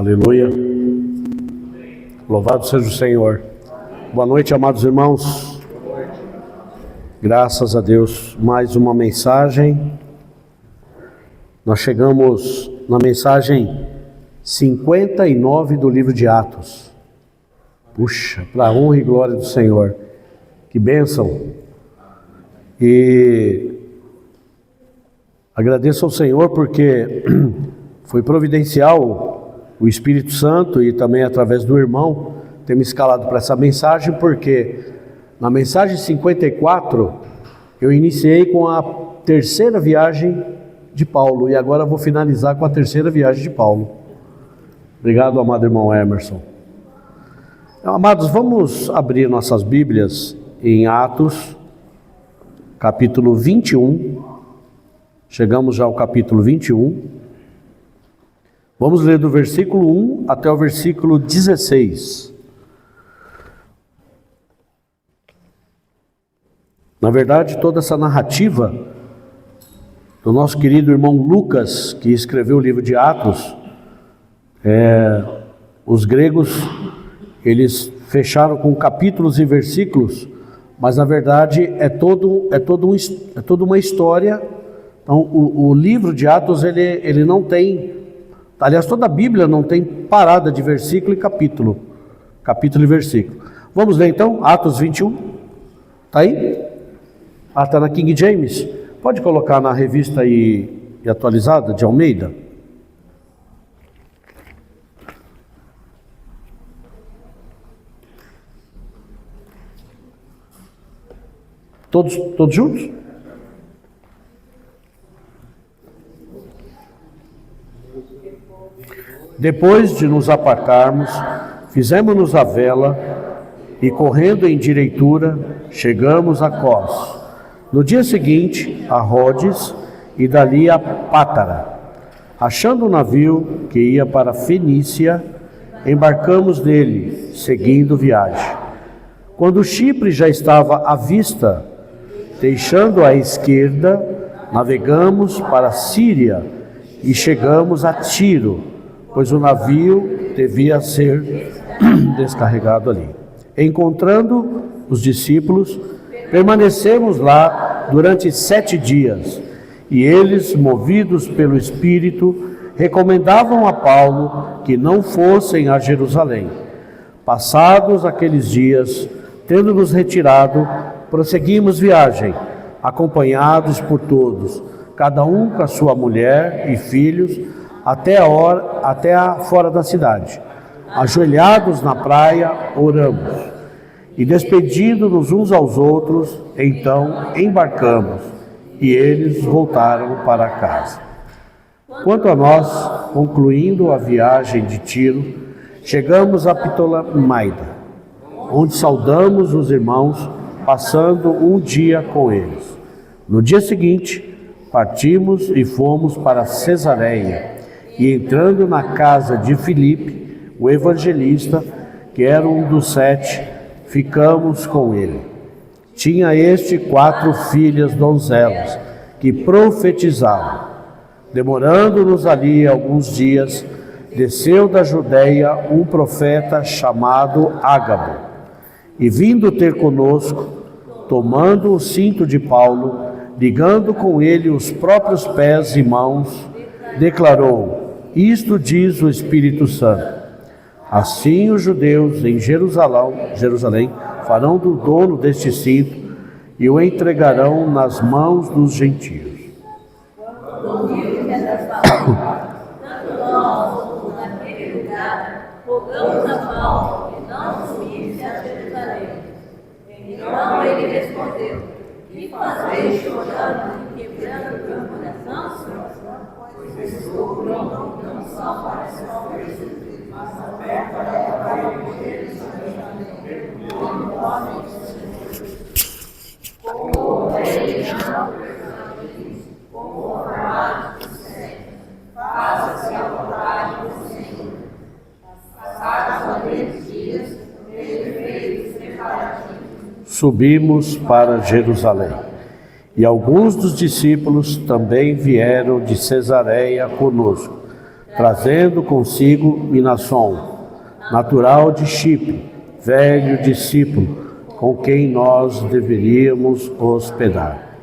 Aleluia. Louvado seja o Senhor. Boa noite, amados irmãos. Graças a Deus, mais uma mensagem. Nós chegamos na mensagem 59 do livro de Atos. Puxa, para a honra e glória do Senhor. Que bênção. E agradeço ao Senhor porque foi providencial o Espírito Santo e também através do irmão ter me escalado para essa mensagem, porque na mensagem 54 eu iniciei com a terceira viagem de Paulo e agora vou finalizar com a terceira viagem de Paulo. Obrigado, amado irmão Emerson. Amados, vamos abrir nossas Bíblias em Atos, capítulo 21. Chegamos já ao capítulo 21. Vamos ler do versículo 1 até o versículo 16. Na verdade, toda essa narrativa do nosso querido irmão Lucas, que escreveu o livro de Atos, os gregos, eles fecharam com capítulos e versículos, mas na verdade é toda uma história. Então o livro de Atos ele não tem, aliás, toda a Bíblia não tem parada de versículo e capítulo e versículo. Vamos ler então, Atos 21, está aí? Está na King James, pode colocar na revista e atualizada de Almeida? Todos juntos? Depois de nos apartarmos, fizemos-nos a vela e, correndo em direitura, chegamos a Cós. No dia seguinte, a Rhodes e dali a Pátara. Achando um navio que ia para Fenícia, embarcamos nele, seguindo viagem. Quando Chipre já estava à vista, deixando à esquerda, navegamos para a Síria e chegamos a Tiro, pois o navio devia ser descarregado ali. Encontrando os discípulos, permanecemos lá durante 7 dias, e eles, movidos pelo Espírito, recomendavam a Paulo que não fossem a Jerusalém. Passados aqueles dias, tendo nos retirado, prosseguimos viagem, acompanhados por todos, cada um com a sua mulher e filhos, até fora da cidade. Ajoelhados na praia, oramos. E despedindo-nos uns aos outros, então embarcamos, e eles voltaram para casa. Quanto a nós, concluindo a viagem de Tiro, chegamos a Ptolemaida, onde saudamos os irmãos, passando um dia com eles. No dia seguinte, partimos e fomos para Cesareia, e entrando na casa de Filipe, o evangelista, que era um dos 7, ficamos com ele. Tinha este 4 filhas donzelas, que profetizavam. Demorando-nos ali alguns dias, desceu da Judeia um profeta chamado Ágabo, e vindo ter conosco, tomando o cinto de Paulo, ligando com ele os próprios pés e mãos, declarou: isto diz o Espírito Santo. Assim os judeus em Jerusalém farão do dono deste cinto e o entregarão nas mãos dos gentios. Tanto nós como naquele lugar, rogamos a Paulo que não subisse a Jerusalém. Então ele respondeu: que fazeis chorando e quebrando o teu coração? Pois estou pronto não só para se oferecer, mas também para morrer como homem, como ovelha não pecadores, como formados do céu. Faça-se a vontade do Senhor. Passados aqueles dias, ele fez os preparativos. Subimos para Jerusalém. E alguns dos discípulos também vieram de Cesareia conosco. trazendo consigo Minasson, natural de Chipre, velho discípulo, com quem nós deveríamos hospedar.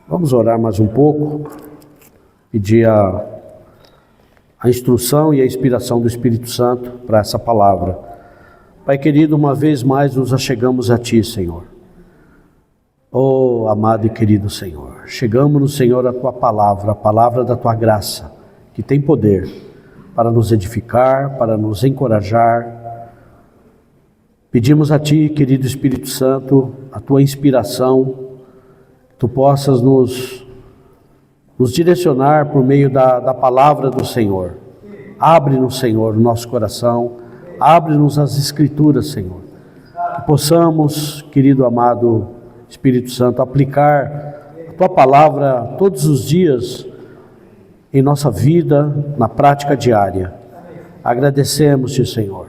Vamos orar mais um pouco, pedir a instrução e a inspiração do Espírito Santo para essa palavra. Pai querido, uma vez mais nos achegamos a Ti, Senhor. Oh, amado e querido Senhor, chegamos no Senhor a Tua palavra, a palavra da Tua graça, que tem poder para nos edificar, para nos encorajar. Pedimos a Ti, querido Espírito Santo, a Tua inspiração, que Tu possas nos direcionar por meio da palavra do Senhor. Abre-nos, Senhor, o nosso coração, abre-nos as Escrituras, Senhor. Que possamos, querido amado Espírito Santo, aplicar a Tua palavra todos os dias em nossa vida, na prática diária. Agradecemos-te, Senhor,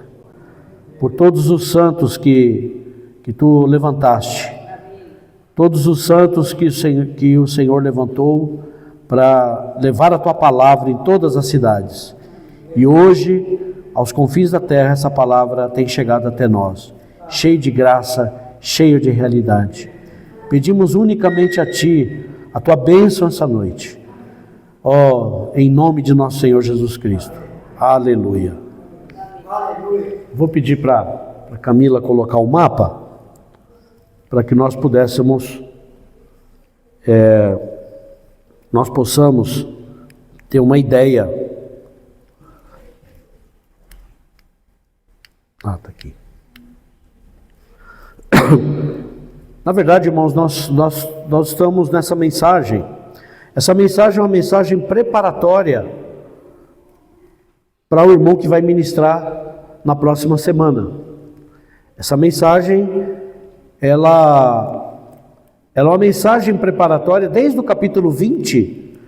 por todos os santos que Tu levantaste, todos os santos que o Senhor levantou para levar a Tua palavra em todas as cidades. E hoje, aos confins da terra, essa palavra tem chegado até nós, cheio de graça, cheio de realidade. Pedimos unicamente a Ti, a Tua bênção essa noite. Oh, em nome de nosso Senhor Jesus Cristo. Aleluia. Vou pedir para Camila colocar o mapa, para que nós possamos ter uma ideia. Está aqui. Na verdade, irmãos, nós estamos nessa mensagem. Essa mensagem é uma mensagem preparatória para o irmão que vai ministrar na próxima semana. Essa mensagem, ela é uma mensagem preparatória desde o capítulo 20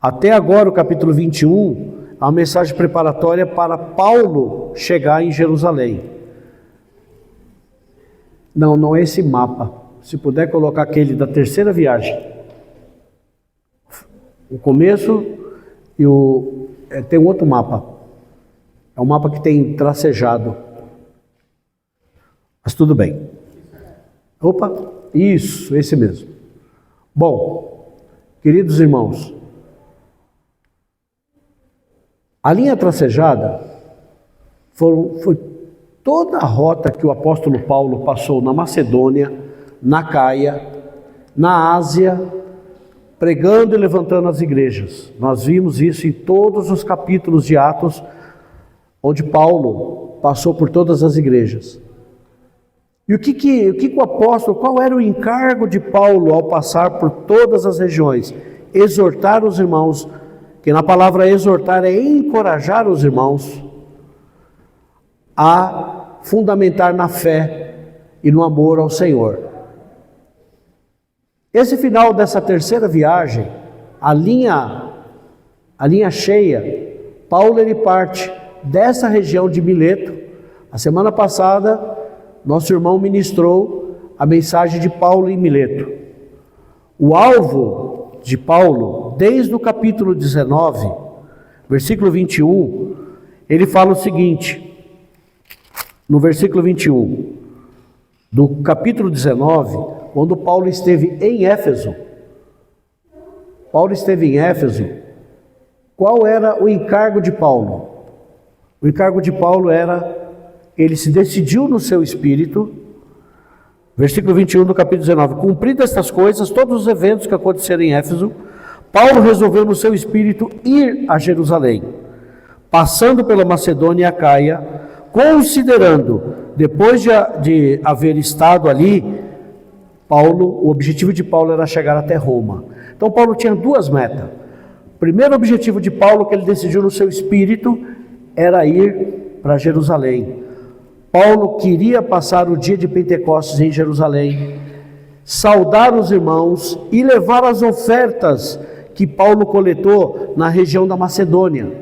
até agora o capítulo 21, é uma mensagem preparatória para Paulo chegar em Jerusalém. Não é esse mapa. Se puder colocar aquele da terceira viagem. O começo e tem um outro mapa. É um mapa que tem tracejado. Mas tudo bem. Opa, isso, esse mesmo. Bom, queridos irmãos, a linha tracejada foi toda a rota que o apóstolo Paulo passou na Macedônia, na Caia, na Ásia, pregando e levantando as igrejas. Nós vimos isso em todos os capítulos de Atos, onde Paulo passou por todas as igrejas. E o que o apóstolo, qual era o encargo de Paulo ao passar por todas as regiões? Exortar os irmãos, que na palavra exortar é encorajar os irmãos a fundamentar na fé e no amor ao Senhor. Esse final dessa terceira viagem, a linha cheia, Paulo ele parte dessa região de Mileto. A semana passada, nosso irmão ministrou a mensagem de Paulo em Mileto. O alvo de Paulo, desde o capítulo 19, versículo 21, ele fala o seguinte, no versículo 21, do capítulo 19, quando Paulo esteve em Éfeso. Qual era o encargo de Paulo? O encargo de Paulo era, ele se decidiu no seu espírito, versículo 21 do capítulo 19, cumpridas estas coisas, todos os eventos que aconteceram em Éfeso, Paulo resolveu no seu espírito ir a Jerusalém, passando pela Macedônia e a Caia, considerando, depois de haver estado ali, o objetivo de Paulo era chegar até Roma. Então Paulo tinha duas metas. O primeiro objetivo de Paulo, que ele decidiu no seu espírito, era ir para Jerusalém. Paulo queria passar o dia de Pentecostes em Jerusalém, saudar os irmãos e levar as ofertas que Paulo coletou na região da Macedônia.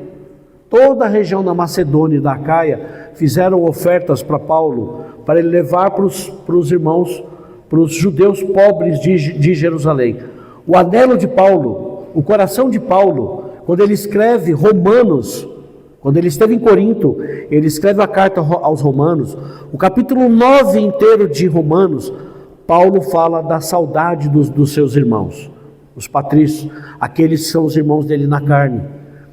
Toda a região da Macedônia e da Caia fizeram ofertas para Paulo, para ele levar para os irmãos, para os judeus pobres de Jerusalém. O anelo de Paulo, o coração de Paulo, quando ele escreve Romanos, Quando ele esteve em Corinto, ele escreve a carta aos Romanos. O capítulo 9 inteiro de Romanos, Paulo fala da saudade dos seus irmãos, os patrícios, aqueles que são os irmãos dele na carne.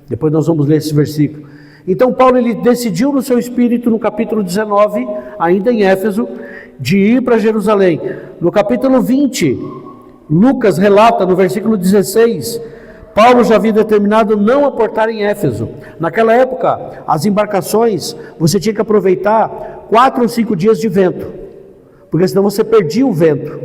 Depois nós vamos ler esse versículo. Então Paulo, ele decidiu no seu espírito, no capítulo 19, ainda em Éfeso, de ir para Jerusalém. No capítulo 20, Lucas relata no versículo 16, Paulo já havia determinado não aportar em Éfeso. Naquela época, as embarcações, você tinha que aproveitar 4 ou 5 dias de vento, porque senão você perdia o vento.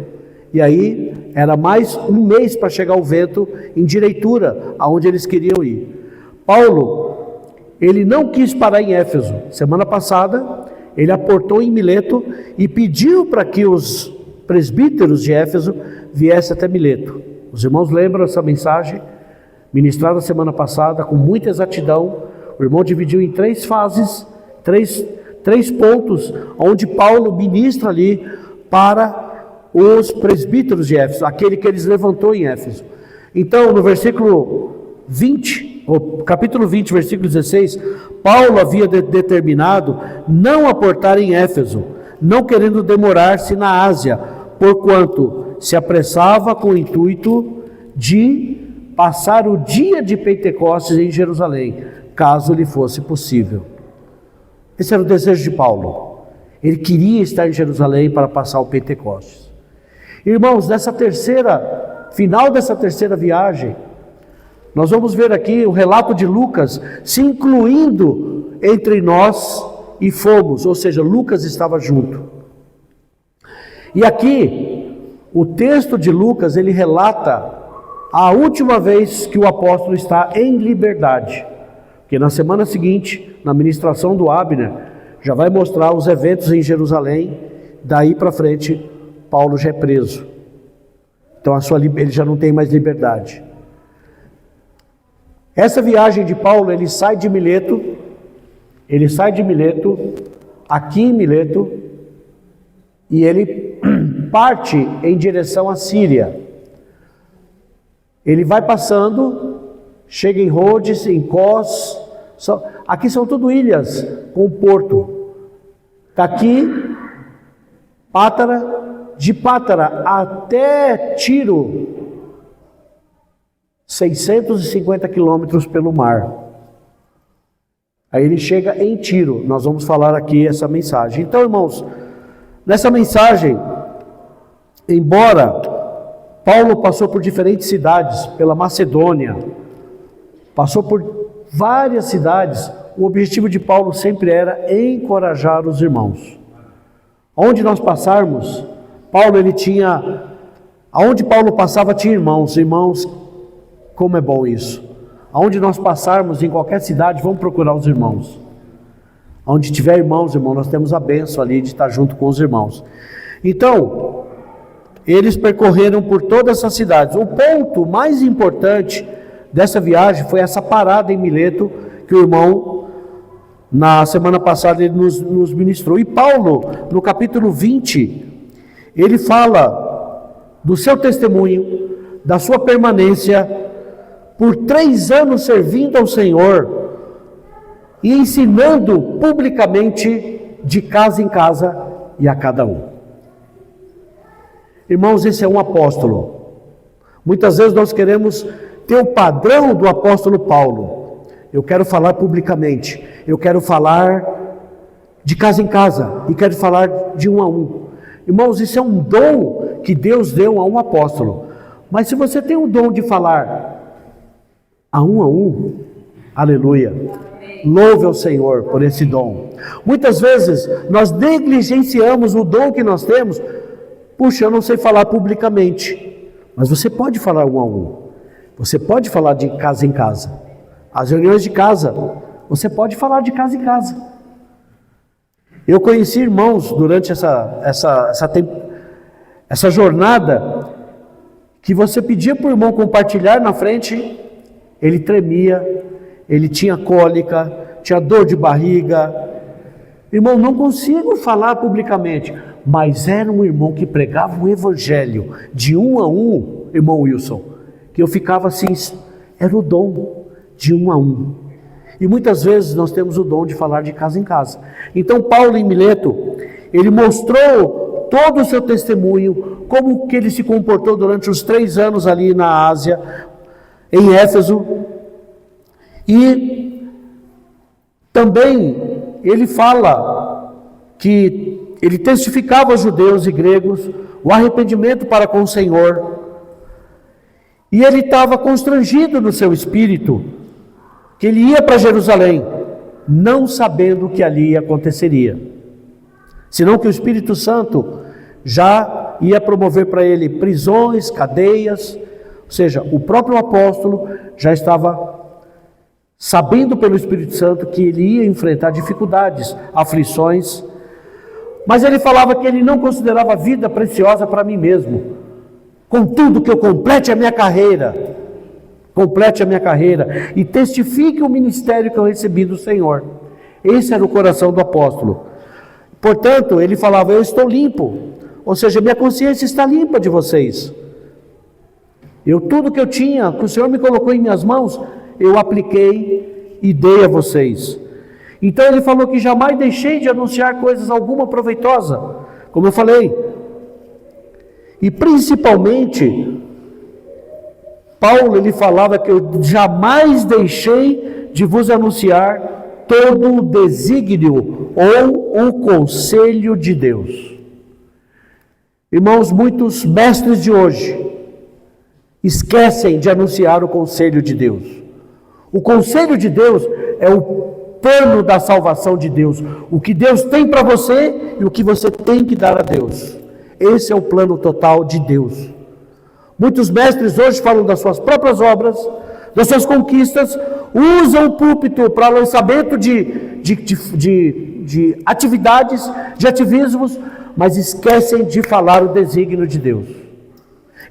E aí, era mais um mês para chegar o vento em direitura, aonde eles queriam ir. Paulo, ele não quis parar em Éfeso. Semana passada, ele aportou em Mileto e pediu para que os presbíteros de Éfeso viessem até Mileto. Os irmãos lembram essa mensagem? Ministrada semana passada com muita exatidão. O irmão dividiu em 3 fases, três pontos, onde Paulo ministra ali para os presbíteros de Éfeso, aquele que eles levantou em Éfeso. Então, no versículo 20, capítulo 20, versículo 16, Paulo havia determinado não aportar em Éfeso, não querendo demorar-se na Ásia, porquanto se apressava com o intuito de passar o dia de Pentecostes em Jerusalém, caso lhe fosse possível. Esse era o desejo de Paulo. Ele queria estar em Jerusalém para passar o Pentecostes. Irmãos, final dessa terceira viagem, nós vamos ver aqui o relato de Lucas se incluindo entre nós e fomos, ou seja, Lucas estava junto. E aqui, o texto de Lucas, ele relata a última vez que o apóstolo está em liberdade, porque na semana seguinte, na ministração do Abner, já vai mostrar os eventos em Jerusalém. Daí para frente, Paulo já é preso, então ele já não tem mais liberdade. Essa viagem de Paulo, ele sai de Mileto, aqui em Mileto, e ele parte em direção à Síria. Ele vai passando, chega em Rhodes, em Cós, aqui são tudo ilhas com porto. Está aqui, Pátara, de Pátara até Tiro, 650 quilômetros pelo mar. Aí ele chega em Tiro, nós vamos falar aqui essa mensagem. Então, irmãos, nessa mensagem, embora Paulo passou por diferentes cidades, pela Macedônia, passou por várias cidades, o objetivo de Paulo sempre era encorajar os irmãos. Onde nós passarmos, aonde Paulo passava tinha irmãos, como é bom isso. Aonde nós passarmos, em qualquer cidade, vamos procurar os irmãos. Onde tiver irmãos, nós temos a bênção ali de estar junto com os irmãos. Então, eles percorreram por todas essas cidades. O ponto mais importante dessa viagem foi essa parada em Mileto, que o irmão, na semana passada, ele nos ministrou. E Paulo, no capítulo 20, ele fala do seu testemunho, da sua permanência, por 3 anos servindo ao Senhor e ensinando publicamente de casa em casa e a cada um. Irmãos, esse é um apóstolo. Muitas vezes nós queremos ter o padrão do apóstolo Paulo. Eu quero falar publicamente, eu quero falar de casa em casa e quero falar de um a um. Irmãos, isso é um dom que Deus deu a um apóstolo. Mas se você tem o dom de falar a um, aleluia, louve ao Senhor por esse dom. Muitas vezes nós negligenciamos o dom que nós temos. Puxa, eu não sei falar publicamente, mas você pode falar um a um. Você pode falar de casa em casa. As reuniões de casa, você pode falar de casa em casa. Eu conheci irmãos durante essa jornada, que você pedia para o irmão compartilhar na frente, ele tremia, ele tinha cólica, tinha dor de barriga. Irmão, não consigo falar publicamente. Mas era um irmão que pregava o evangelho de um a um, irmão Wilson, que eu ficava assim, era o dom de um a um. E muitas vezes nós temos o dom de falar de casa em casa. Então Paulo em Mileto, ele mostrou todo o seu testemunho, como que ele se comportou durante os 3 anos ali na Ásia, em Éfeso. E também ele fala que ele testificava aos judeus e gregos o arrependimento para com o Senhor. E ele estava constrangido no seu espírito, que ele ia para Jerusalém, não sabendo o que ali aconteceria. Senão que o Espírito Santo já ia promover para ele prisões, cadeias, ou seja, o próprio apóstolo já estava sabendo pelo Espírito Santo que ele ia enfrentar dificuldades, aflições, mas ele falava que ele não considerava a vida preciosa para mim mesmo. Contudo que eu complete a minha carreira e testifique o ministério que eu recebi do Senhor. Esse era o coração do apóstolo. Portanto, ele falava, eu estou limpo, ou seja, minha consciência está limpa de vocês. Tudo que eu tinha, que o Senhor me colocou em minhas mãos, eu apliquei e dei a vocês. Então ele falou que jamais deixei de anunciar coisas alguma proveitosa, como eu falei. E principalmente, Paulo, ele falava que eu jamais deixei de vos anunciar todo o desígnio ou o conselho de Deus. Irmãos, muitos mestres de hoje esquecem de anunciar o conselho de Deus. O conselho de Deus é o plano da salvação de Deus, o que Deus tem para você e o que você tem que dar a Deus. Esse é o plano total de Deus. Muitos mestres hoje falam das suas próprias obras, das suas conquistas, usam o púlpito para lançamento de atividades, de ativismos, mas esquecem de falar o desígnio de Deus.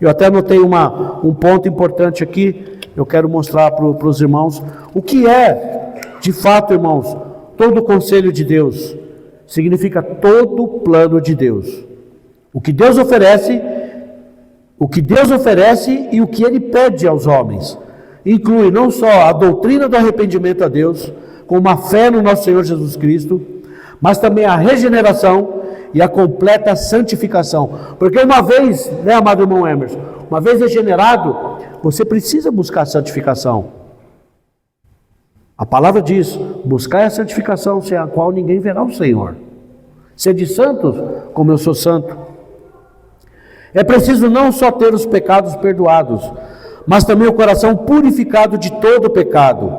Eu até anotei um ponto importante aqui, eu quero mostrar para os irmãos o que é, de fato, irmãos, todo o conselho de Deus. Significa todo o plano de Deus. O que Deus oferece e o que Ele pede aos homens. Inclui não só a doutrina do arrependimento a Deus, com uma fé no nosso Senhor Jesus Cristo, mas também a regeneração e a completa santificação. Porque uma vez, amado irmão Emerson, uma vez regenerado, você precisa buscar a santificação. A palavra diz, buscar a santificação, sem a qual ninguém verá o Senhor. Sede santos, como eu sou santo. É preciso não só ter os pecados perdoados, mas também o coração purificado de todo pecado,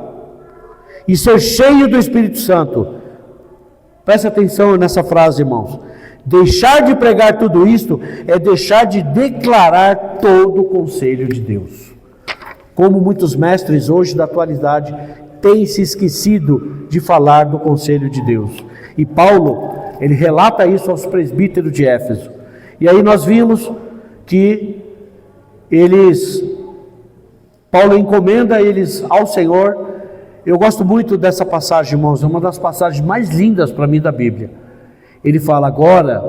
e ser cheio do Espírito Santo. Preste atenção nessa frase, irmãos. Deixar de pregar tudo isto é deixar de declarar todo o conselho de Deus. Como muitos mestres hoje da atualidade têm se esquecido de falar do conselho de Deus. E Paulo, ele relata isso aos presbíteros de Éfeso. E aí nós vimos que Paulo encomenda eles ao Senhor. Eu gosto muito dessa passagem, irmãos, é uma das passagens mais lindas para mim da Bíblia. Ele fala agora,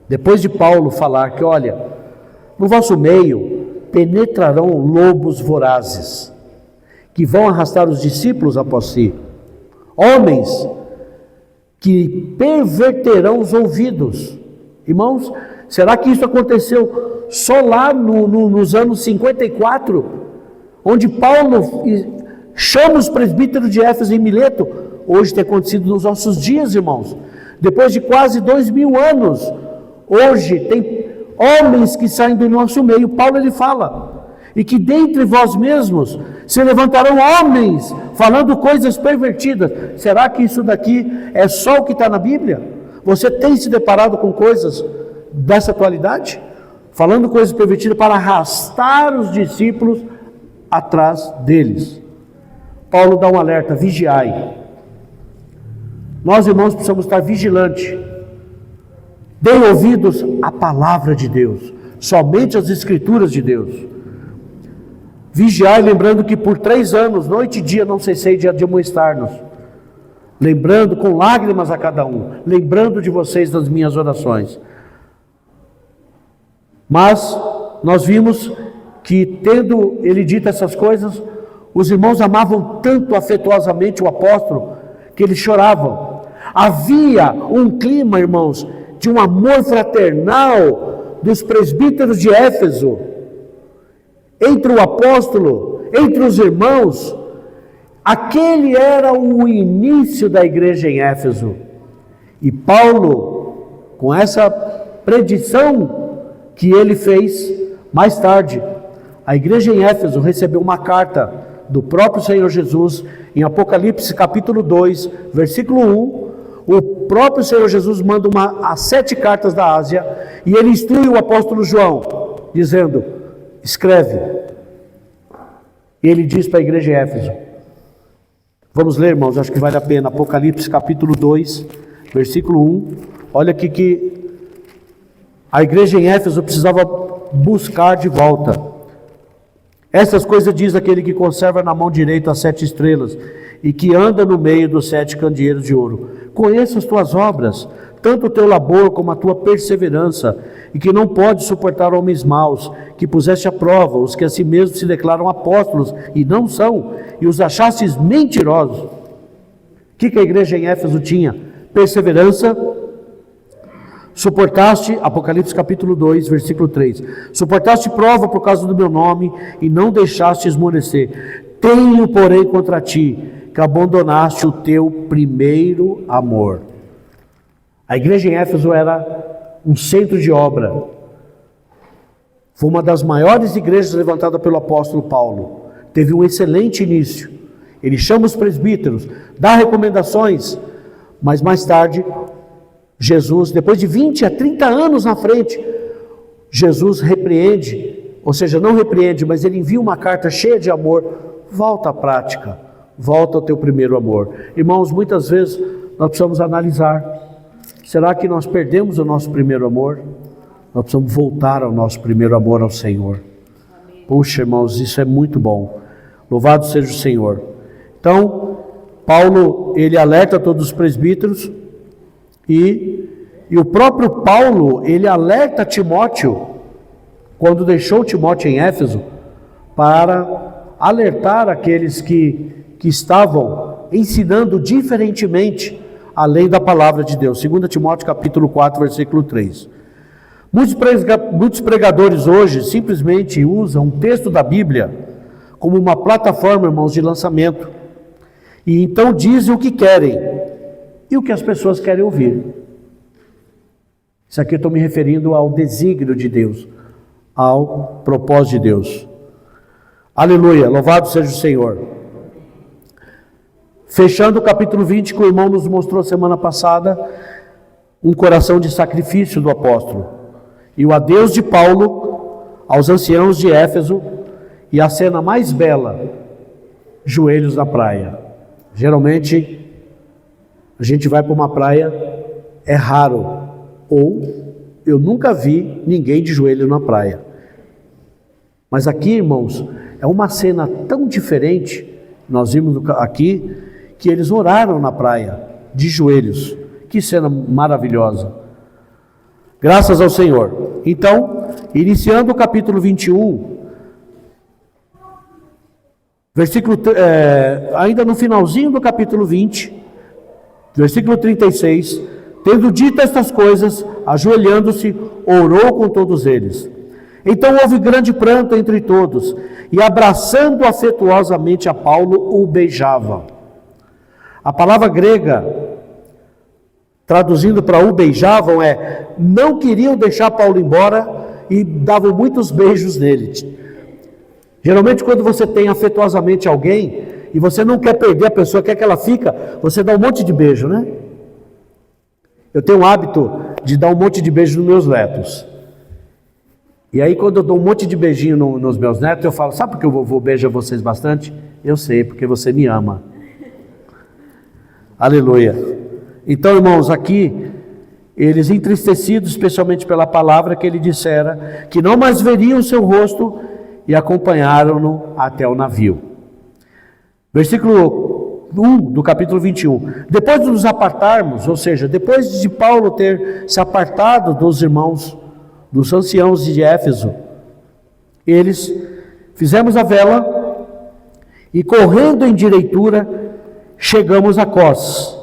depois de Paulo falar que, olha, no vosso meio penetrarão lobos vorazes, que vão arrastar os discípulos após si, homens que perverterão os ouvidos. Irmãos, será que isso aconteceu só lá nos anos 54, onde Paulo chama os presbíteros de Éfeso em Mileto? Hoje tem acontecido nos nossos dias, irmãos. Depois de quase 2000 anos, hoje tem homens que saem do nosso meio. Paulo ele fala, e que dentre vós mesmos se levantarão homens falando coisas pervertidas. Será que isso daqui é só o que está na Bíblia? Você tem se deparado com coisas dessa atualidade? Falando coisas pervertidas para arrastar os discípulos atrás deles. Paulo dá um alerta, vigiai. Nós, irmãos, precisamos estar vigilantes. Deem ouvidos à palavra de Deus, somente às Escrituras de Deus. Vigiai, lembrando que por 3 anos, noite e dia, não cessei de admoestar-nos. Lembrando com lágrimas a cada um, lembrando de vocês nas minhas orações. Mas nós vimos que, tendo ele dito essas coisas, Os irmãos amavam tanto afetuosamente o apóstolo que eles choravam. Havia um clima, irmãos, de um amor fraternal dos presbíteros de Éfeso entre o apóstolo, entre os irmãos. Aquele era o início da igreja em Éfeso. E Paulo, com essa predição que ele fez, mais tarde, a igreja em Éfeso recebeu uma carta do próprio Senhor Jesus, em Apocalipse capítulo 2, versículo 1, o próprio Senhor Jesus manda as 7 cartas da Ásia, e ele instrui o apóstolo João, dizendo, escreve. E ele diz para a igreja em Éfeso, vamos ler, irmãos, acho que vale a pena, Apocalipse capítulo 2, versículo 1, olha aqui que a igreja em Éfeso precisava buscar de volta. Essas coisas diz aquele que conserva na mão direita as 7 estrelas e que anda no meio dos 7 candeeiros de ouro. Conheço as tuas obras, tanto o teu labor como a tua perseverança, e que não pode suportar homens maus, que puseste à prova os que a si mesmos se declaram apóstolos e não são, e os achastes mentirosos. O que a igreja em Éfeso tinha? Perseverança. Suportaste, Apocalipse capítulo 2, versículo 3, suportaste prova por causa do meu nome e não deixaste esmorecer. Tenho, porém, contra ti, que abandonaste o teu primeiro amor. A igreja em Éfeso era um centro de obra. Foi uma das maiores igrejas levantada pelo apóstolo Paulo. Teve um excelente início. Ele chama os presbíteros, dá recomendações, mas mais tarde Jesus, depois de 20 a 30 anos na frente, Jesus repreende, ou seja, não repreende, mas ele envia uma carta cheia de amor, volta à prática, volta ao teu primeiro amor. Irmãos, muitas vezes nós precisamos analisar, será que nós perdemos o nosso primeiro amor? Nós precisamos voltar ao nosso primeiro amor ao Senhor. Puxa, irmãos, isso é muito bom, louvado seja o Senhor. Então, Paulo, ele alerta todos os presbíteros, e o próprio Paulo, ele alerta Timóteo, quando deixou Timóteo em Éfeso, para alertar aqueles que estavam ensinando diferentemente, além da palavra de Deus. 2 Timóteo capítulo 4, versículo 3. Muitos pregadores hoje simplesmente usam um texto da Bíblia como uma plataforma, irmãos, de lançamento. E então dizem o que querem e o que as pessoas querem ouvir. Isso aqui eu estou me referindo ao desígnio de Deus, ao propósito de Deus. Aleluia, louvado seja o Senhor. Fechando o capítulo 20, que o irmão nos mostrou semana passada, um coração de sacrifício do apóstolo. E o adeus de Paulo aos anciãos de Éfeso, e a cena mais bela, joelhos na praia. Geralmente, a gente vai para uma praia, é raro, ou eu nunca vi ninguém de joelho na praia. Mas aqui, irmãos, é uma cena tão diferente, nós vimos aqui, que eles oraram na praia, de joelhos. Que cena maravilhosa. Graças ao Senhor. Então, iniciando o capítulo 21, ainda no finalzinho do capítulo 20, versículo 36, tendo dito estas coisas, ajoelhando-se, orou com todos eles. Então houve grande pranto entre todos, e abraçando afetuosamente a Paulo, o beijava. A palavra grega, traduzindo para o beijavam, não queriam deixar Paulo embora e davam muitos beijos nele. Geralmente quando você tem afetuosamente alguém, e você não quer perder a pessoa, quer que ela fica, você dá um monte de beijo, né? Eu tenho o hábito de dar um monte de beijo nos meus netos. E aí quando eu dou um monte de beijinho nos meus netos, eu falo, sabe por que eu vou beijar vocês bastante? Eu sei, porque você me ama. Aleluia. Então, irmãos, aqui, eles entristecidos, especialmente pela palavra que ele dissera, que não mais veriam o seu rosto, e acompanharam-no até o navio. Versículo 1 do capítulo 21. Depois de nos apartarmos, ou seja, depois de Paulo ter se apartado dos irmãos, dos anciãos de Éfeso, eles fizemos a vela E correndo em direitura, chegamos a Cós.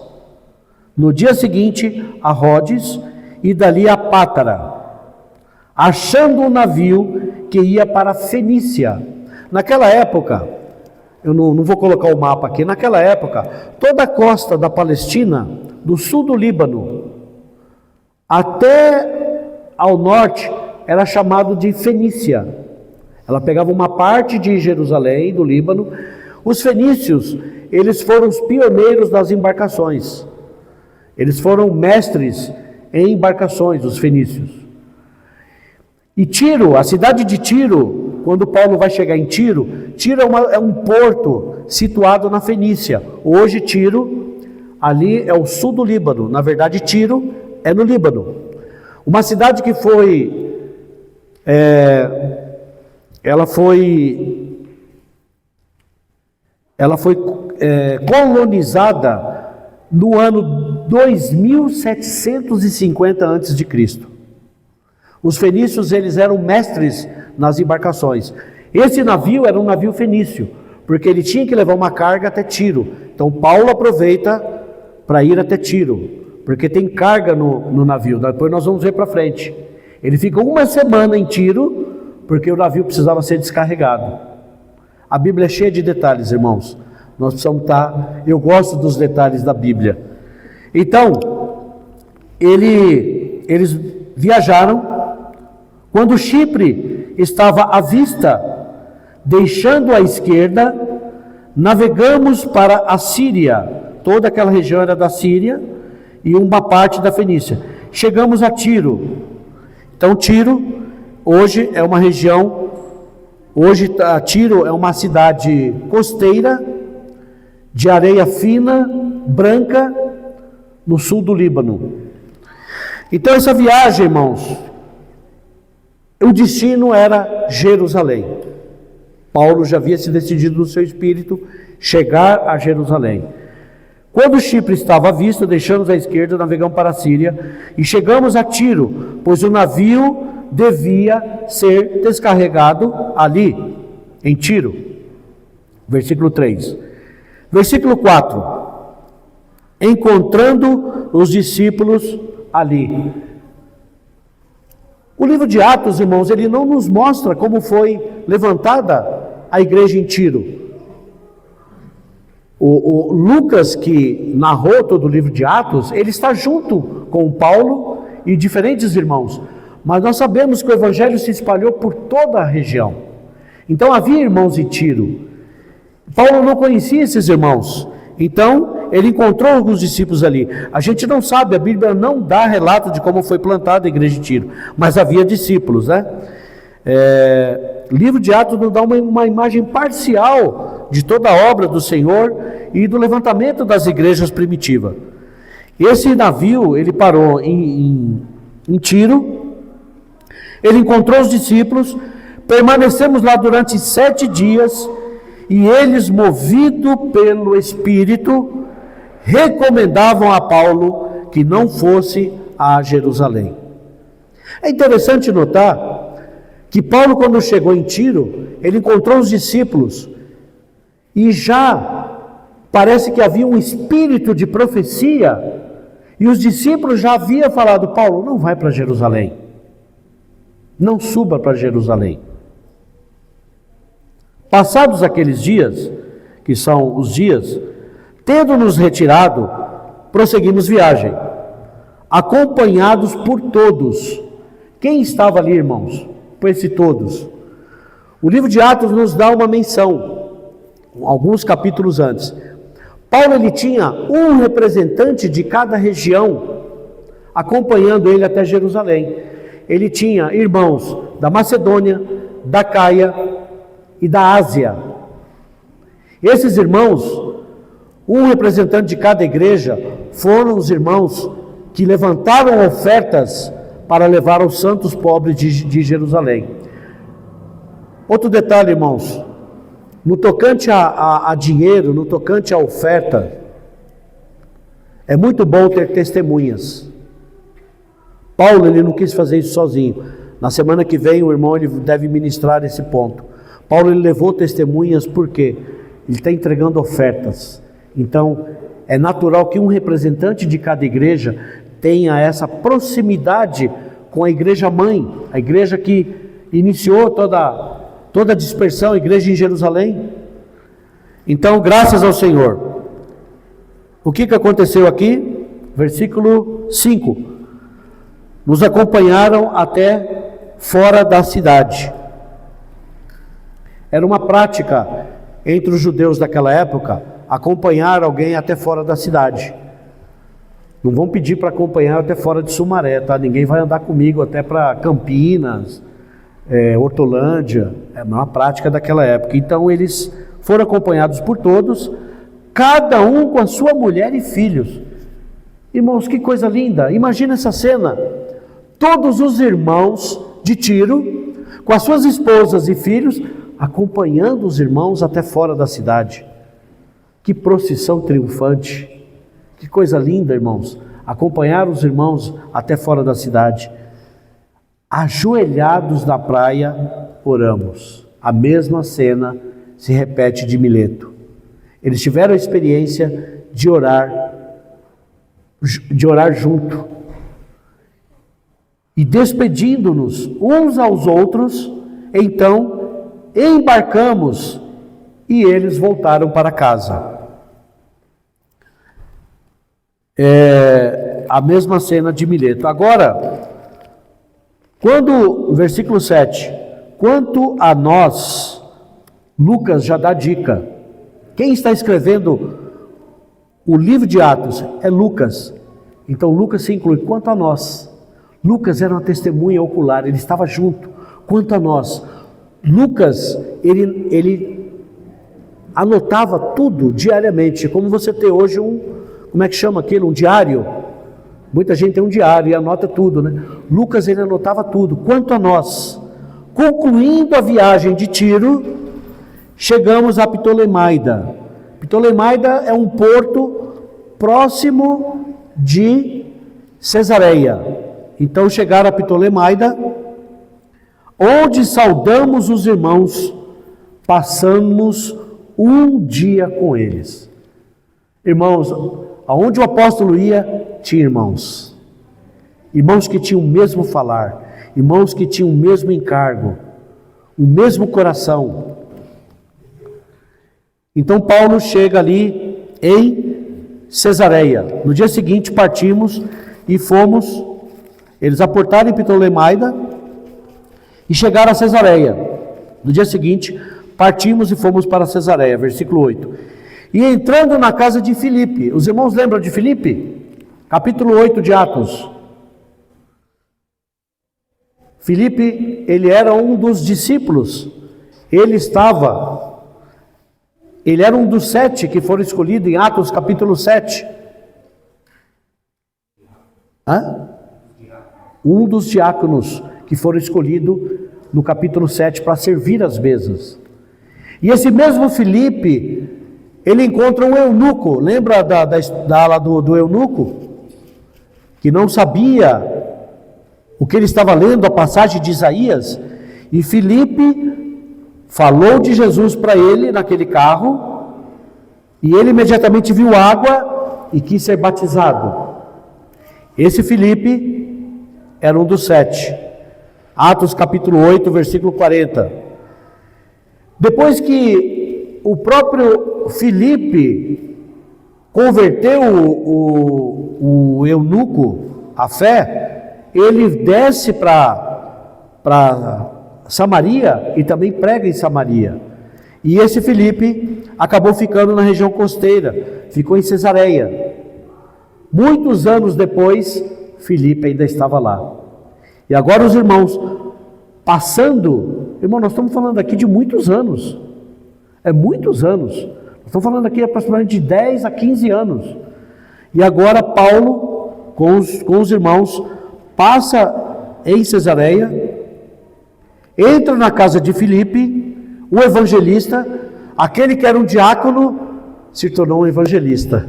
No dia seguinte, a Rodes, e dali a Pátara, achando um navio que ia para a Fenícia. Naquela época, eu não vou colocar o mapa aqui, naquela época, toda a costa da Palestina, do sul do Líbano, até ao norte, era chamado de Fenícia. Ela pegava uma parte de Jerusalém, do Líbano. Os fenícios, eles foram os pioneiros das embarcações. Eles foram mestres em embarcações, os fenícios. E Tiro, a cidade de Tiro, quando Paulo vai chegar em Tiro, Tiro é um porto situado na Fenícia. Hoje Tiro, ali é o sul do Líbano. Na verdade, Tiro é no Líbano. Uma cidade que foi colonizada no ano 2750 a.C. Os fenícios, eles eram mestres nas embarcações. Esse navio era um navio fenício, porque ele tinha que levar uma carga até Tiro. Então Paulo aproveita para ir até Tiro, porque tem carga no navio. Depois nós vamos ver para frente. Ele fica uma semana em Tiro, porque o navio precisava ser descarregado. A Bíblia é cheia de detalhes, irmãos. Nós precisamos estar... Eu gosto dos detalhes da Bíblia. Então, eles viajaram. Quando Chipre estava à vista, deixando à esquerda, navegamos para a Síria. Toda aquela região era da Síria e uma parte da Fenícia. Chegamos a Tiro. Então, Tiro, hoje é uma região... Hoje, Tiro é uma cidade costeira, de areia fina, branca, no sul do Líbano. Então, essa viagem, irmãos, o destino era Jerusalém. Paulo já havia se decidido no seu espírito chegar a Jerusalém. Quando Chipre estava à vista, deixamos à esquerda, navegamos para a Síria e chegamos a Tiro, pois o navio devia ser descarregado ali, em Tiro. Versículo 3. Versículo 4. Encontrando os discípulos ali. O livro de Atos, irmãos, ele não nos mostra como foi levantada a igreja em Tiro. O Lucas, que narrou todo o livro de Atos, ele está junto com Paulo e diferentes irmãos. Mas nós sabemos que o evangelho se espalhou por toda a região. Então havia irmãos em Tiro. Paulo não conhecia esses irmãos. Então ele encontrou alguns discípulos ali. A gente não sabe, a Bíblia não dá relato de como foi plantada a igreja de Tiro. Mas havia discípulos, né? Livro de Atos nos dá uma imagem parcial de toda a obra do Senhor e do levantamento das igrejas primitivas. Esse navio, ele parou em Tiro. Ele encontrou os discípulos, permanecemos lá durante 7 dias, e eles, movidos pelo Espírito, recomendavam a Paulo que não fosse a Jerusalém. É interessante notar que Paulo, quando chegou em Tiro, ele encontrou os discípulos, e já parece que havia um espírito de profecia, e os discípulos já haviam falado: Paulo, não vai para Jerusalém. Não suba para Jerusalém. Passados aqueles dias, que são os dias, tendo nos retirado, prosseguimos viagem, acompanhados por todos. Quem estava ali, irmãos? Por esse todos. O livro de Atos nos dá uma menção, alguns capítulos antes. Paulo, ele tinha um representante de cada região, acompanhando ele até Jerusalém. Ele tinha irmãos da Macedônia, da Caia e da Ásia. Esses irmãos, um representante de cada igreja, foram os irmãos que levantaram ofertas para levar aos santos pobres de Jerusalém. Outro detalhe, irmãos, no tocante a dinheiro, no tocante a oferta, é muito bom ter testemunhas. Paulo, ele não quis fazer isso sozinho. Na semana que vem o irmão, ele deve ministrar esse ponto. Paulo, ele levou testemunhas porque ele está entregando ofertas. Então, é natural que um representante de cada igreja tenha essa proximidade com a igreja mãe, a igreja que iniciou toda a dispersão, a igreja em Jerusalém. Então, graças ao Senhor. O que aconteceu aqui? Versículo 5. Nos acompanharam até fora da cidade. Era uma prática entre os judeus daquela época acompanhar alguém até fora da cidade. Não vão pedir para acompanhar até fora de Sumaré, tá? Ninguém vai andar comigo até para Campinas, Hortolândia. É uma prática daquela época. Então eles foram acompanhados por todos, cada um com a sua mulher e filhos. Irmãos, que coisa linda! Imagina essa cena. Todos os irmãos de Tiro, com as suas esposas e filhos, acompanhando os irmãos até fora da cidade. Que procissão triunfante! Que coisa linda, irmãos! Acompanhar os irmãos até fora da cidade. Ajoelhados na praia, oramos. A mesma cena se repete de Mileto. Eles tiveram a experiência de orar junto. E despedindo-nos uns aos outros, então embarcamos e eles voltaram para casa. A mesma cena de Mileto. Agora, versículo 7, quanto a nós, Lucas já dá dica. Quem está escrevendo o livro de Atos é Lucas. Então Lucas se inclui. Quanto a nós, Lucas era uma testemunha ocular, ele estava junto. Quanto a nós, Lucas, ele anotava tudo diariamente, como você tem hoje como é que chama aquilo? Um diário. Muita gente tem um diário e anota tudo, né? Lucas, ele anotava tudo. Quanto a nós, concluindo a viagem de Tiro, chegamos a Ptolemaida. Ptolemaida é um porto próximo de Cesareia. Então chegaram a Ptolemaida, onde saudamos os irmãos, passamos um dia com eles. Irmãos, aonde o apóstolo ia, tinha irmãos. Irmãos que tinham o mesmo falar, irmãos que tinham o mesmo encargo, o mesmo coração. Então Paulo chega ali em Cesareia. No dia seguinte partimos e fomos, eles aportaram em Ptolemaida e chegaram a Cesareia. No dia seguinte partimos e fomos para Cesareia, versículo 8. E entrando na casa de Filipe, os irmãos lembram de Filipe? Capítulo 8 de Atos. Filipe, ele era um dos discípulos, ele era um dos 7 que foram escolhidos em Atos capítulo 7. Um dos diáconos que foram escolhidos no capítulo 7 para servir as mesas. E esse mesmo Filipe, ele encontra um eunuco, lembra da ala do eunuco? Que não sabia o que ele estava lendo, a passagem de Isaías. E Filipe falou de Jesus para ele naquele carro, e ele imediatamente viu água e quis ser batizado. Esse Filipe era um dos 7. Atos capítulo 8, versículo 40. Depois que o próprio Filipe converteu o eunuco à fé, ele desce para Samaria e também prega em Samaria. E esse Filipe acabou ficando na região costeira, ficou em Cesareia. Muitos anos depois, Filipe ainda estava lá. E agora os irmãos, irmão, nós estamos falando aqui de muitos anos. É muitos anos. Nós estamos falando aqui aproximadamente de 10 a 15 anos. E agora Paulo, com os irmãos, passa em Cesareia, entra na casa de Filipe, o evangelista, aquele que era um diácono, se tornou um evangelista.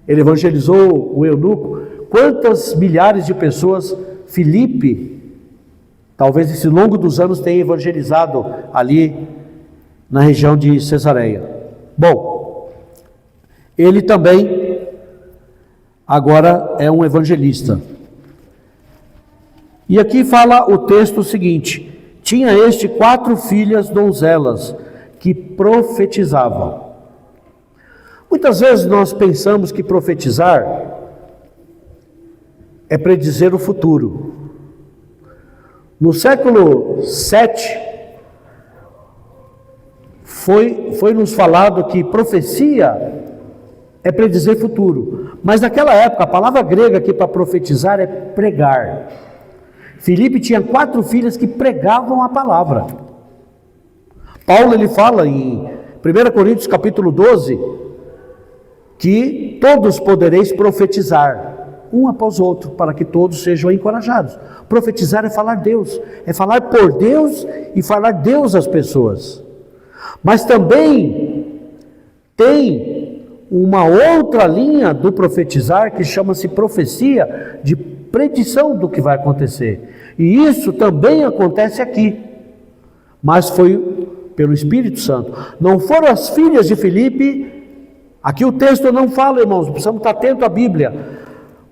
Ele evangelizou o eunuco. Quantas milhares de pessoas Filipe, talvez ao longo dos anos, tenha evangelizado ali na região de Cesareia. Bom, ele também agora é um evangelista. E aqui fala o texto seguinte: tinha este 4 filhas donzelas que profetizavam. Muitas vezes nós pensamos que profetizar é predizer o futuro. No século VII, foi nos falado que profecia é predizer futuro. Mas naquela época, a palavra grega aqui para profetizar é pregar. Filipe tinha 4 filhas que pregavam a palavra. Paulo, ele fala em 1 Coríntios capítulo 12, que todos podereis profetizar, um após o outro, para que todos sejam encorajados. Profetizar é falar Deus, é falar por Deus e falar Deus às pessoas. Mas também tem uma outra linha do profetizar que chama-se profecia, de predição do que vai acontecer. E isso também acontece aqui, mas foi pelo Espírito Santo. Não foram as filhas de Filipe. Aqui o texto não fala, irmãos, precisamos estar atentos à Bíblia.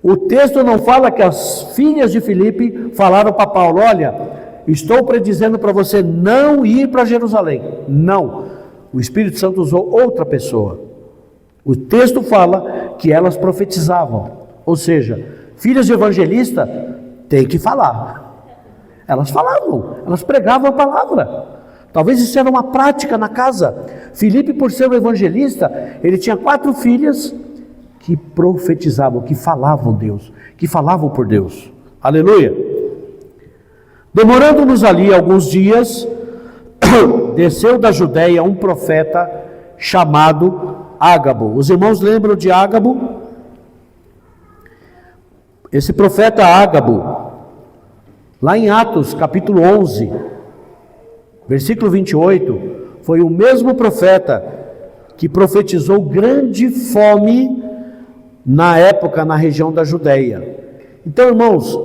O texto não fala que as filhas de Filipe falaram para Paulo: olha, estou predizendo para você não ir para Jerusalém. Não, o Espírito Santo usou outra pessoa. O texto fala que elas profetizavam, ou seja, filhas de evangelista têm que falar. Elas falavam, elas pregavam a palavra. Talvez isso era uma prática na casa. Filipe, por ser um evangelista, ele tinha 4 filhas que profetizavam, que falavam Deus, que falavam por Deus. Aleluia! Demorando-nos ali alguns dias, desceu da Judeia um profeta chamado Ágabo. Os irmãos lembram de Ágabo? Esse profeta Ágabo, lá em Atos capítulo 11, versículo 28, foi o mesmo profeta que profetizou grande fome na época na região da Judéia. Então, irmãos,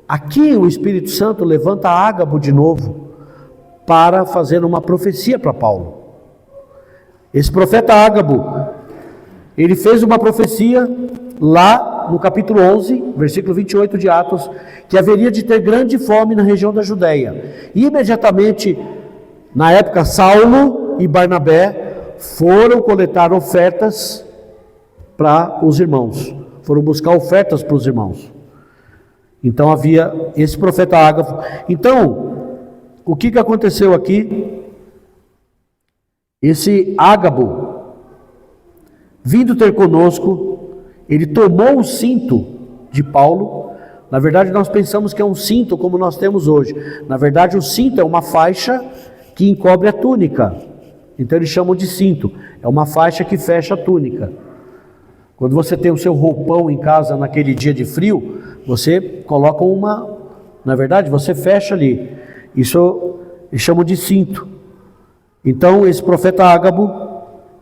aqui o Espírito Santo levanta Ágabo de novo para fazer uma profecia para Paulo. Esse profeta Ágabo, ele fez uma profecia lá no capítulo 11, versículo 28 de Atos, que haveria de ter grande fome na região da Judéia. E imediatamente, na época, Saulo e Barnabé foram coletar ofertas para os irmãos, foram buscar ofertas para os irmãos. Então havia esse profeta Ágabo. Então, o que aconteceu aqui? Esse Ágabo, vindo ter conosco, ele tomou o cinto de Paulo. Na verdade, nós pensamos que é um cinto como nós temos hoje. Na verdade, o cinto é uma faixa que encobre a túnica. Então eles chamam de cinto. É uma faixa que fecha a túnica. Quando você tem o seu roupão em casa naquele dia de frio, você coloca uma... Na verdade, você fecha ali. Isso eles chamam de cinto. Então esse profeta Ágabo,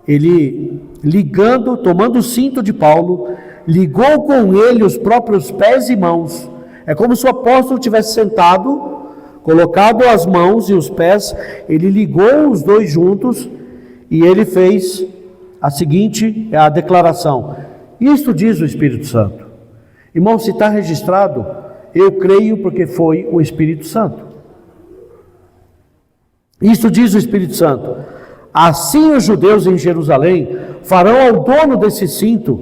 ele ligando, tomando o cinto de Paulo, ligou com ele os próprios pés e mãos. É como se o apóstolo tivesse sentado, colocado as mãos e os pés, ele ligou os dois juntos e ele fez a seguinte a declaração: isto diz o Espírito Santo. Irmão, se está registrado, eu creio porque foi o Espírito Santo. Isto diz o Espírito Santo: assim os judeus em Jerusalém farão ao dono desse cinto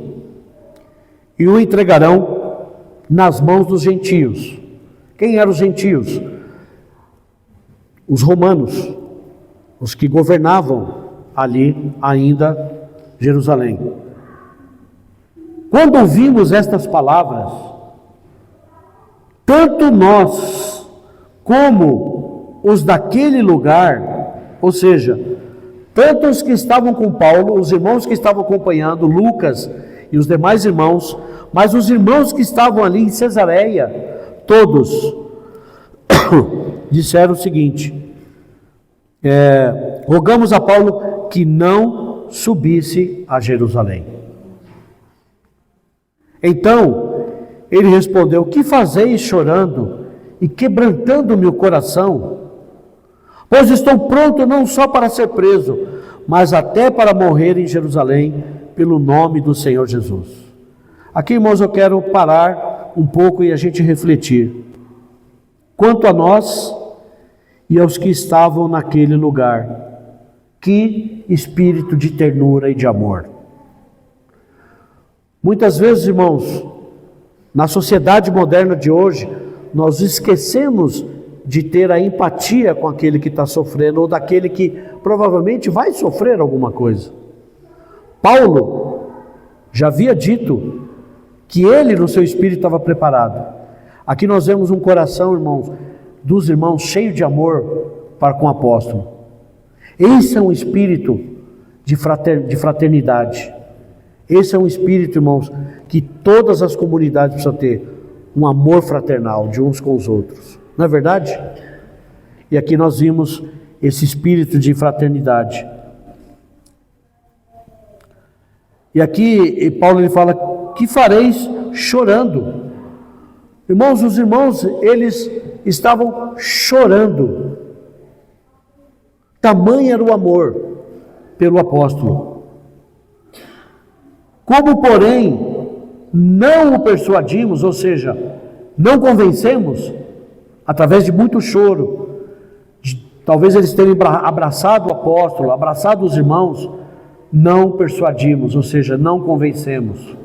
e o entregarão nas mãos dos gentios. Quem eram os gentios? Os romanos, os que governavam ali ainda Jerusalém. Quando ouvimos estas palavras, tanto nós como os daquele lugar, ou seja, tanto os que estavam com Paulo, os irmãos que estavam acompanhando, Lucas e os demais irmãos, mas os irmãos que estavam ali em Cesareia, todos disseram o seguinte: rogamos a Paulo que não subisse a Jerusalém. Então ele respondeu: que fazeis chorando e quebrantando-me o coração? Pois estou pronto não só para ser preso, mas até para morrer em Jerusalém pelo nome do Senhor Jesus. Aqui, irmãos, eu quero parar um pouco e a gente refletir. Quanto a nós e aos que estavam naquele lugar, que espírito de ternura e de amor. Muitas vezes, irmãos, na sociedade moderna de hoje, nós esquecemos de ter a empatia com aquele que está sofrendo ou daquele que provavelmente vai sofrer alguma coisa. Paulo já havia dito que ele no seu espírito estava preparado. Aqui nós vemos um coração, irmãos, dos irmãos cheio de amor para com o apóstolo. Esse é um espírito de fraternidade. Esse é um espírito, irmãos, que todas as comunidades precisam ter, um amor fraternal de uns com os outros. Não é verdade? E aqui nós vimos esse espírito de fraternidade. E aqui Paulo ele fala: que fareis chorando? Irmãos, os irmãos, eles estavam chorando. Tamanho era o amor pelo apóstolo. Como, porém, não o persuadimos, ou seja, não convencemos, através de muito choro, talvez eles tenham abraçado o apóstolo, abraçado os irmãos, não persuadimos, ou seja, não convencemos.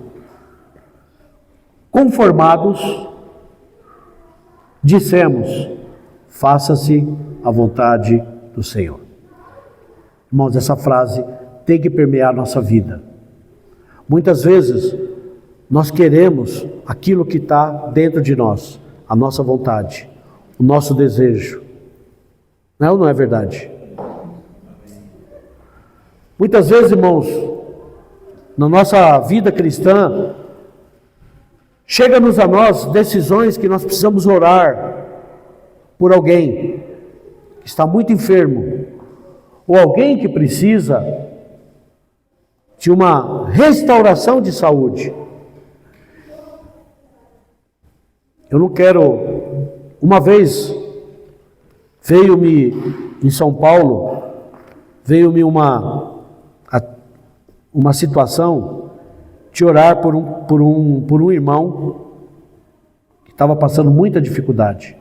Conformados, dissemos: faça-se a vontade do Senhor. Irmãos, essa frase tem que permear a nossa vida. Muitas vezes, nós queremos aquilo que está dentro de nós, a nossa vontade, o nosso desejo. Não é ou não é verdade? Muitas vezes, irmãos, na nossa vida cristã, chega-nos a nós decisões que nós precisamos orar por alguém que está muito enfermo, ou alguém que precisa de uma restauração de saúde. Eu não quero... Uma vez veio-me em São Paulo, veio-me uma situação de orar por um irmão que estava passando muita dificuldade.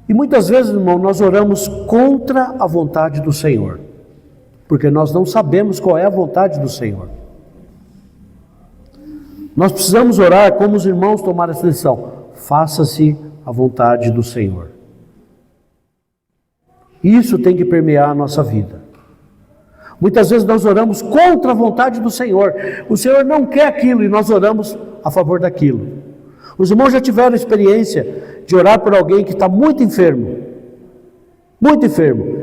E muitas vezes, irmão, nós oramos contra a vontade do Senhor, porque nós não sabemos qual é a vontade do Senhor. Nós precisamos orar como os irmãos tomaram essa decisão: faça-se a vontade do Senhor. Isso tem que permear a nossa vida. Muitas vezes nós oramos contra a vontade do Senhor. O Senhor não quer aquilo e nós oramos a favor daquilo. Os irmãos já tiveram experiência de orar por alguém que está muito enfermo. Muito enfermo.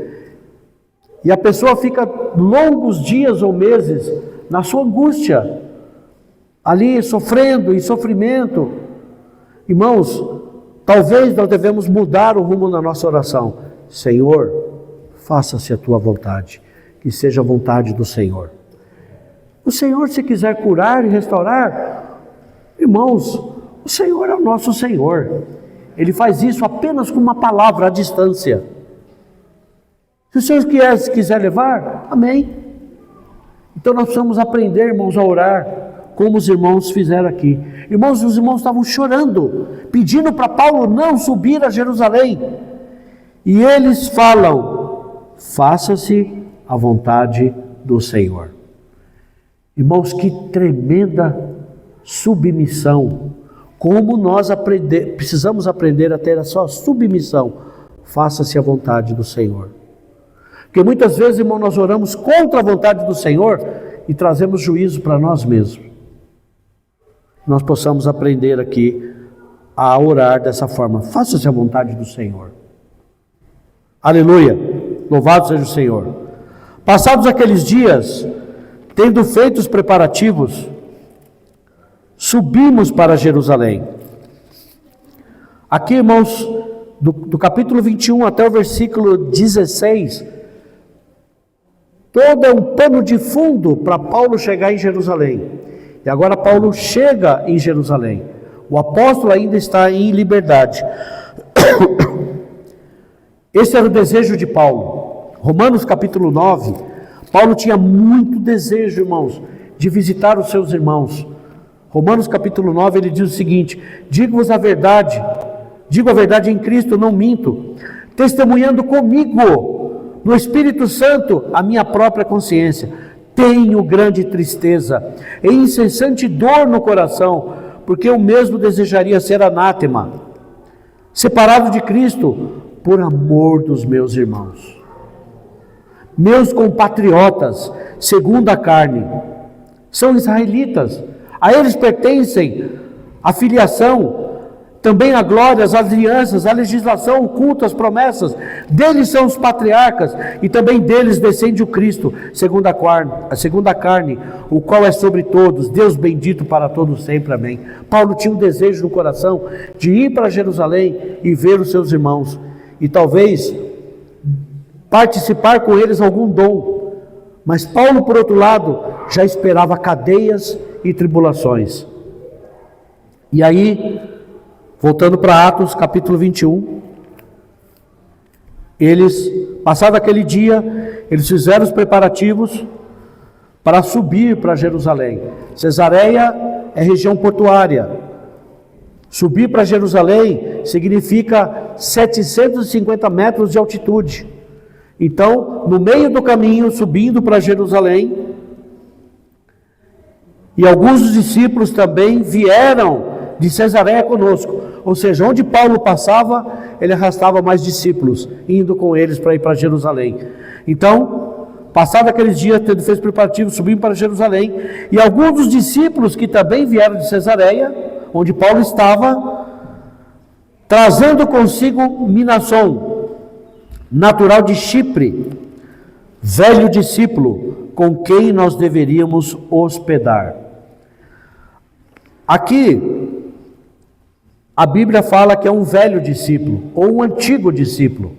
E a pessoa fica longos dias ou meses na sua angústia, ali sofrendo, em sofrimento. Irmãos, talvez nós devemos mudar o rumo da nossa oração. Senhor, faça-se a tua vontade, que seja a vontade do Senhor. O Senhor, se quiser curar e restaurar, irmãos, o Senhor é o nosso Senhor. Ele faz isso apenas com uma palavra à distância. Se o Senhor quiser levar, amém. Então nós precisamos aprender, irmãos, a orar como os irmãos fizeram aqui. Irmãos, os irmãos estavam chorando, pedindo para Paulo não subir a Jerusalém. E eles falam: faça-se a vontade do Senhor. Irmãos, que tremenda submissão. Como nós precisamos aprender a ter a sua submissão. Faça-se a vontade do Senhor. Porque muitas vezes, irmão, nós oramos contra a vontade do Senhor e trazemos juízo para nós mesmos. Nós possamos aprender aqui a orar dessa forma: faça-se a vontade do Senhor. Aleluia! Louvado seja o Senhor. Passados aqueles dias, tendo feito os preparativos, subimos para Jerusalém. Aqui, irmãos, do capítulo 21 até o versículo 16, todo é um pano de fundo para Paulo chegar em Jerusalém. E agora Paulo chega em Jerusalém. O apóstolo ainda está em liberdade. Esse era o desejo de Paulo. Romanos capítulo 9, Paulo tinha muito desejo, irmãos, de visitar os seus irmãos. Romanos capítulo 9, ele diz o seguinte: digo-vos a verdade, digo a verdade em Cristo, não minto, testemunhando comigo, no Espírito Santo, a minha própria consciência. Tenho grande tristeza e incessante dor no coração, porque eu mesmo desejaria ser anátema, separado de Cristo, por amor dos meus irmãos, meus compatriotas, segundo a carne, são israelitas, a eles pertencem a filiação, também a glória, as alianças, a legislação, o culto, as promessas, deles são os patriarcas, e também deles descende o Cristo, segundo a carne, o qual é sobre todos, Deus bendito para todos sempre, amém. Paulo tinha um desejo no coração de ir para Jerusalém e ver os seus irmãos, e talvez participar com eles algum dom, mas Paulo, por outro lado, já esperava cadeias e tribulações. E aí, voltando para Atos capítulo 21, passado aquele dia, eles fizeram os preparativos para subir para Jerusalém. Cesareia é região portuária. Subir para Jerusalém significa 750 metros de altitude. Então, no meio do caminho, subindo para Jerusalém, e alguns dos discípulos também vieram de Cesareia conosco. Ou seja, onde Paulo passava, ele arrastava mais discípulos, indo com eles para ir para Jerusalém. Então, passado aqueles dias, tendo feito preparativos, subimos para Jerusalém, e alguns dos discípulos que também vieram de Cesareia, onde Paulo estava, trazendo consigo Minasson, natural de Chipre, velho discípulo, com quem nós deveríamos hospedar. Aqui, a Bíblia fala que é um velho discípulo, ou um antigo discípulo.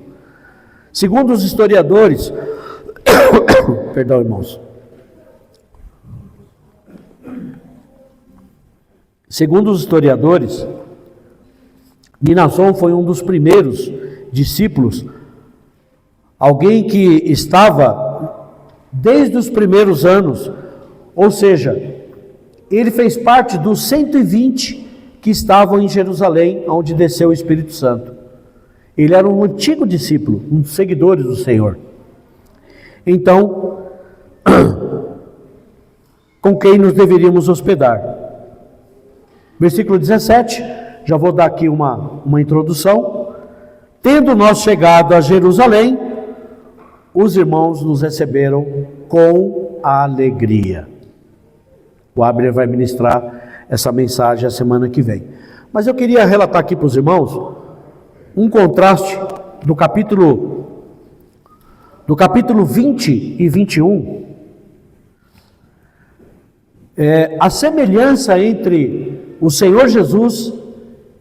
Segundo os historiadores, perdão, irmãos. Segundo os historiadores, Minasson foi um dos primeiros discípulos, alguém que estava desde os primeiros anos, ou seja, ele fez parte dos 120 que estavam em Jerusalém, onde desceu o Espírito Santo. Ele era um antigo discípulo, um dos seguidores do Senhor. Então, com quem nos deveríamos hospedar? Versículo 17, já vou dar aqui uma introdução. Tendo nós chegado a Jerusalém, os irmãos nos receberam com alegria. O Abner vai ministrar essa mensagem a semana que vem. Mas eu queria relatar aqui para os irmãos um contraste do capítulo 20 e 21. A semelhança entre o Senhor Jesus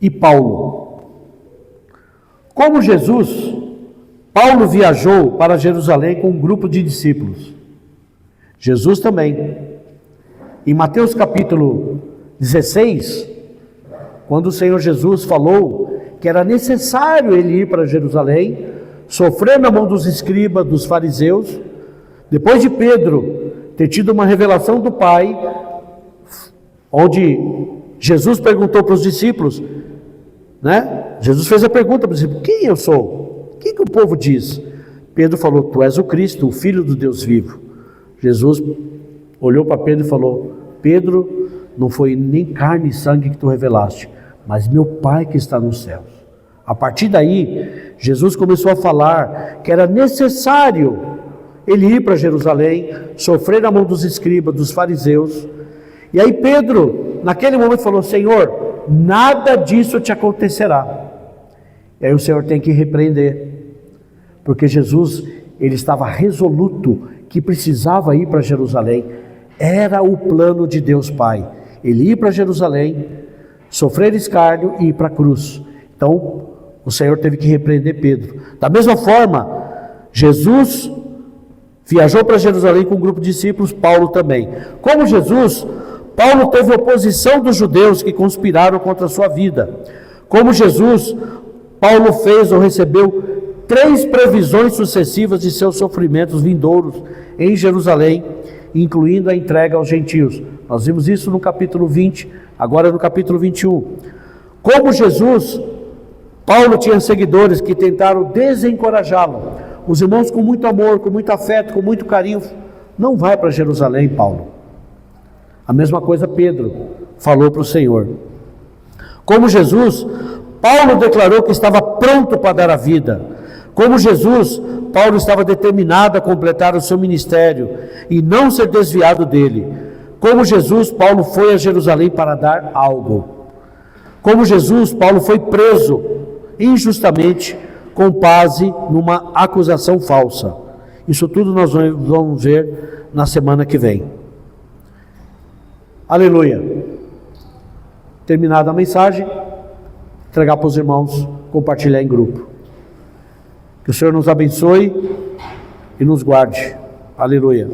e Paulo. Como Jesus, Paulo viajou para Jerusalém com um grupo de discípulos. Jesus também. Em Mateus capítulo 16, quando o Senhor Jesus falou que era necessário ele ir para Jerusalém, sofrer na mão dos escribas, dos fariseus, depois de Pedro ter tido uma revelação do Pai, onde Jesus perguntou para os discípulos, né? Jesus fez a pergunta para os discípulos: quem eu sou? O que o povo diz? Pedro falou: tu és o Cristo, o Filho do Deus vivo. Jesus olhou para Pedro e falou: Pedro, não foi nem carne e sangue que tu revelaste, mas meu Pai que está nos céus. A partir daí, Jesus começou a falar que era necessário ele ir para Jerusalém, sofrer na mão dos escribas, dos fariseus. E aí Pedro, naquele momento, falou: Senhor, nada disso te acontecerá. E aí o Senhor tem que repreender, porque Jesus, ele estava resoluto que precisava ir para Jerusalém. Era o plano de Deus Pai, ele ir para Jerusalém, sofrer escárnio e ir para a cruz. Então o Senhor teve que repreender Pedro. Da mesma forma, Jesus viajou para Jerusalém com um grupo de discípulos, Paulo também. Como Jesus, Paulo teve oposição dos judeus que conspiraram contra a sua vida. Como Jesus, Paulo fez ou recebeu 3 previsões sucessivas de seus sofrimentos vindouros em Jerusalém, incluindo a entrega aos gentios. Nós vimos isso no capítulo 20, agora no capítulo 21. Como Jesus, Paulo tinha seguidores que tentaram desencorajá-lo. Os irmãos com muito amor, com muito afeto, com muito carinho, não vai para Jerusalém, Paulo. A mesma coisa Pedro falou para o Senhor. Como Jesus, Paulo declarou que estava pronto para dar a vida. Como Jesus, Paulo estava determinado a completar o seu ministério e não ser desviado dele. Como Jesus, Paulo foi a Jerusalém para dar algo. Como Jesus, Paulo foi preso injustamente com base numa acusação falsa. Isso tudo nós vamos ver na semana que vem. Aleluia. Terminada a mensagem, entregar para os irmãos, compartilhar em grupo. Que o Senhor nos abençoe e nos guarde. Aleluia.